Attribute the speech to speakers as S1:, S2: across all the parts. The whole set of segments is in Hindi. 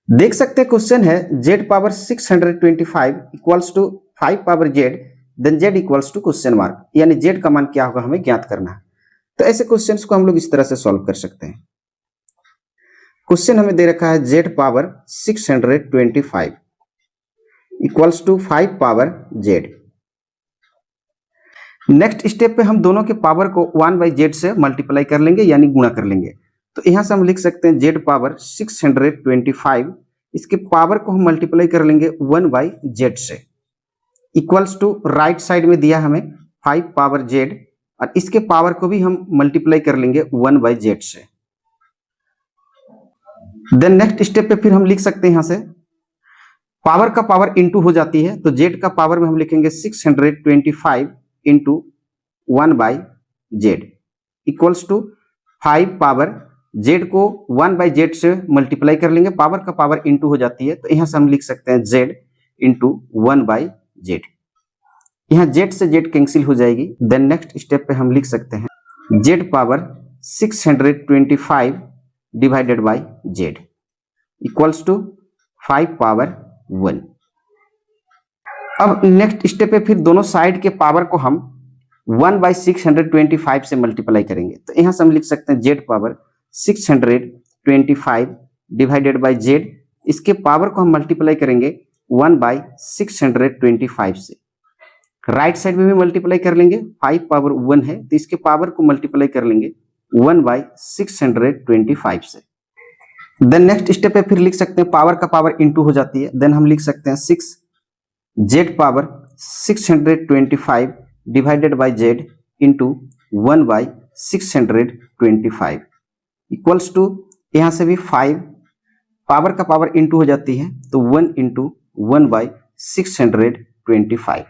S1: देख सकते हैं क्वेश्चन है z power 625 equals to 5 power z then z equals to question mark, यानी z का मान क्या होगा हमें ज्ञात करना है। तो ऐसे क्वेश्चंस को हम लोग इस तरह से सॉल्व कर सकते हैं। क्वेश्चन हमें दे रखा है z power 625 equals to 5 power z। Next step पे हम दोनों के पावर को 1/z से मल्टीप्लाई कर लेंगे, यानी गुणा कर लेंगे। तो यहां से हम लिख सकते हैं z पावर 625, इसके पावर को हम मल्टीप्लाई कर लेंगे 1/z से, इक्वल्स टू राइट साइड में दिया हमें 5 पावर z और इसके पावर को भी हम मल्टीप्लाई कर लेंगे 1/z से। देन नेक्स्ट स्टेप पे फिर हम लिख सकते हैं यहां से पावर का पावर इंटू हो जाती है, तो z का पावर में हम लिखेंगे 625 into 1/z equals to 5 power z को 1/z से मल्टीप्लाई कर लेंगे, पावर का पावर इंटू हो जाती है, तो यहां से हम लिख सकते हैं z इंटू 1/z। यहाँ z से z कैंसिल हो जाएगी। देन नेक्स्ट स्टेप पे हम लिख सकते हैं z power 625 divided by z equals to 5 power 1। अब नेक्स्ट स्टेप पे फिर दोनों साइड के पावर को हम 1/625 से मल्टीप्लाई करेंगे, तो यहां से हम लिख सकते हैं z power 625 divided by z, इसके पावर को हम मल्टीप्लाई करेंगे 1/625 से। राइट साइड में भी मल्टीप्लाई कर लेंगे, 5 पावर 1 है तो इसके पावर को मल्टीप्लाई कर लेंगे 1/625 से। देन नेक्स्ट स्टेप पे फिर लिख सकते हैं पावर का पावर इंटू हो जाती है, देन हम लिख सकते हैं 6z power 625 divided by z into 1/625 equals to, यहां से भी 5 पावर का पावर इंटू हो जाती है तो 1 इंटू 1/625,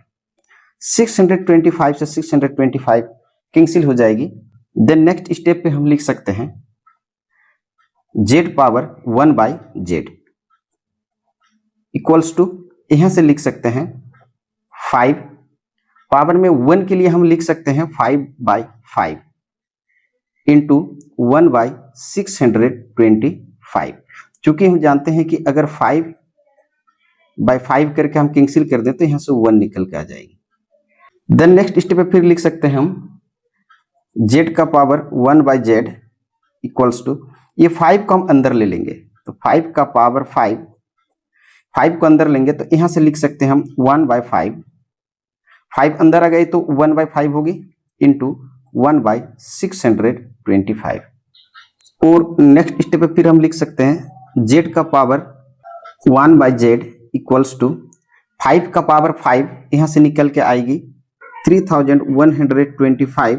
S1: 625 से 625 कैंसिल हो जाएगी। देन नेक्स्ट स्टेप पे हम लिख सकते हैं z power 1/z equals to, यहां से लिख सकते हैं 5 पावर में 1 के लिए हम लिख सकते हैं 5/5 इंटू 1/625। चूंकि हम जानते हैं कि अगर 5/5 करके हम कैंसिल कर दें तो यहां से 1 निकल के आ जाएगी। देन नेक्स्ट स्टेप पे फिर लिख सकते हैं हम z का पावर 1/z इक्वल्स टू, ये 5 को हम अंदर ले लेंगे तो 5 का पावर 5 को अंदर लेंगे तो यहां से लिख सकते हैं हम 1/5, 5 अंदर आ गई तो 1/5 होगी इंटू 1/625। और नेक्स्ट स्टेप पे फिर हम लिख सकते हैं z का पावर 1/z इक्वल्स टू 5 का पावर 5 यहां से निकल के आएगी 3125,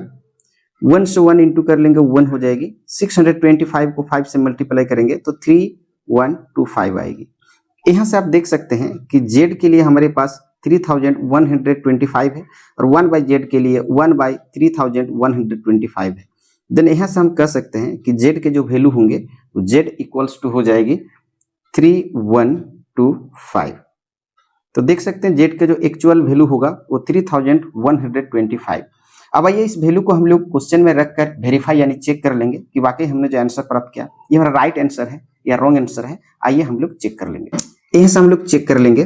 S1: 1 से 1 इंटू कर लेंगे 1 हो जाएगी, 625 को 5 से मल्टीप्लाई करेंगे तो 3125 आएगी। यहां से आप देख सकते हैं कि z के लिए हमारे पास 3125 है और 1/z के लिए 1/3125 है। देन यहां से हम कह सकते हैं कि z के जो वैल्यू होंगे तो z इक्वल्स टू हो जाएगी 3125। तो देख सकते हैं z का जो एक्चुअल वैल्यू होगा वो 3125। अब आइए इस वैल्यू को हम लोग क्वेश्चन में रखकर वेरीफाई यानी चेक कर लेंगे कि वाकई हमने जो आंसर प्राप्त किया ये हमारा राइट आंसर है या रॉन्ग आंसर है। आइए हम लोग चेक कर लेंगे। यहां से हम लोग चेक कर लेंगे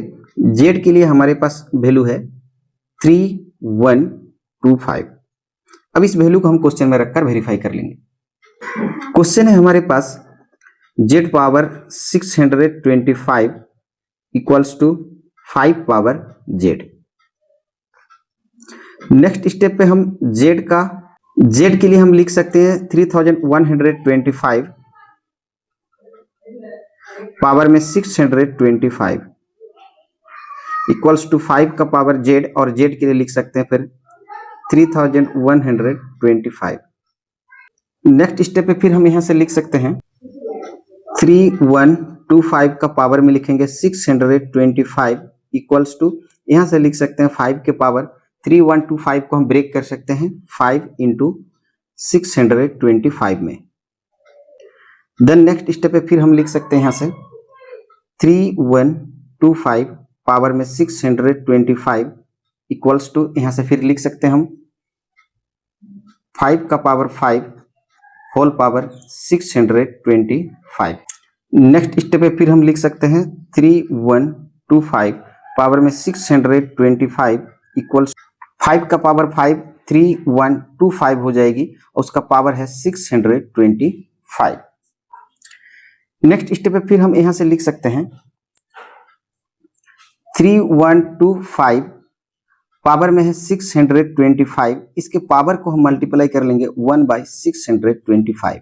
S1: z के लिए हमारे पास वैल्यू है 3125। अब इस वैल्यू को हम क्वेश्चन में रखकर वेरीफाई कर लेंगे। क्वेश्चन है हमारे पास z power 625 equals to 5 power z। Next step पे हम z के लिए हम लिख सकते हैं 3125 पावर में 625 इक्वल्स टू 5 का पावर z, और z के लिए लिख सकते हैं फिर 3125। नेक्स्ट स्टेप पे फिर हम यहां से लिख सकते हैं 3125 का पावर में लिखेंगे 625 इक्वल्स टू, यहां से लिख सकते हैं 5 के पावर 3125 को हम ब्रेक कर सकते हैं 5 इंटू 625 में। देन नेक्स्ट स्टेप पे फिर हम लिख सकते हैं यहां से 3125 पावर में 625 इक्वल्स टू, यहां से फिर लिख सकते हैं हम 5 का power 5 whole power 625। Next step पे फिर हम लिख सकते हैं 3125 पावर में 625 इक्वल्स 5 का पावर 5 3125 हो जाएगी और उसका पावर है 625। नेक्स्ट स्टेप पे फिर हम यहां से लिख सकते हैं 3125 पावर में है 625, इसके पावर को हम मल्टीप्लाई कर लेंगे 1/625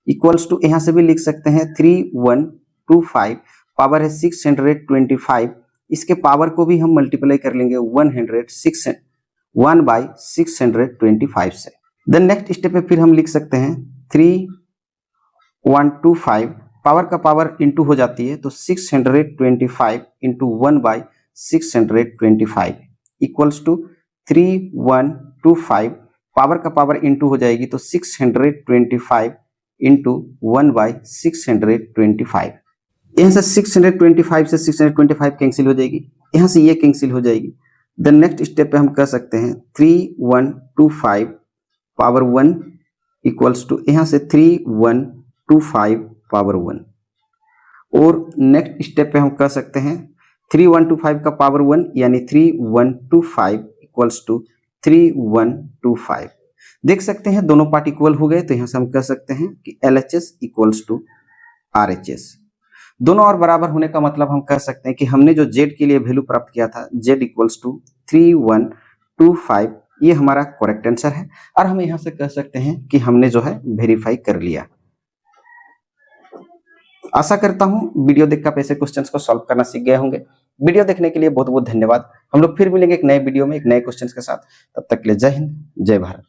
S1: इक्वल्स टू यहां से भी लिख सकते हैं 3125 पावर है 625, इसके पावर को भी हम मल्टीप्लाई कर लेंगे 1/625 से। देन नेक्स्ट स्टेप पे फिर हम लिख सकते हैं 3125 पावर का पावर इंटू हो जाती है तो 625 इंटू 1/625 इक्वल्स टू 3125 पावर का पावर इंटू हो जाएगी तो 625 इंटू 1/625। यहाँ से 625 से 625 कैंसिल हो जाएगी, यहाँ से ये कैंसिल हो जाएगी। द नेक्स्ट स्टेप पे हम कह सकते हैं 3125 पावर 1 इक्वल्स टू यहाँ से 3125 पावर 1, और नेक्स्ट स्टेप पे हम कह सकते हैं 3125 का पावर 1 यानी 3125 इक्वल्स टू 3125। देख सकते हैं दोनों पार्ट इक्वल हो गए, तो यहाँ से हम कह सकते हैं कि LHS इक्वल्स टू RHS। दोनों और बराबर होने का मतलब हम कह सकते हैं कि हमने जो Z के लिए वैल्यू प्राप्त किया था Z इक्वल्स टू 3125, ये हमारा करेक्ट आंसर है। और हम यहाँ से कह सकते हैं कि हमने जो है वेरीफाई कर लिया। आशा करता हूं वीडियो देखकर आप ऐसे क्वेश्चंस को सॉल्व करना सीख गए होंगे। वीडियो देखने के लिए बहुत बहुत धन्यवाद। हम लोग फिर मिलेंगे एक नए वीडियो में एक नए क्वेश्चंस के साथ। तब तक के लिए जय हिंद, जय भारत।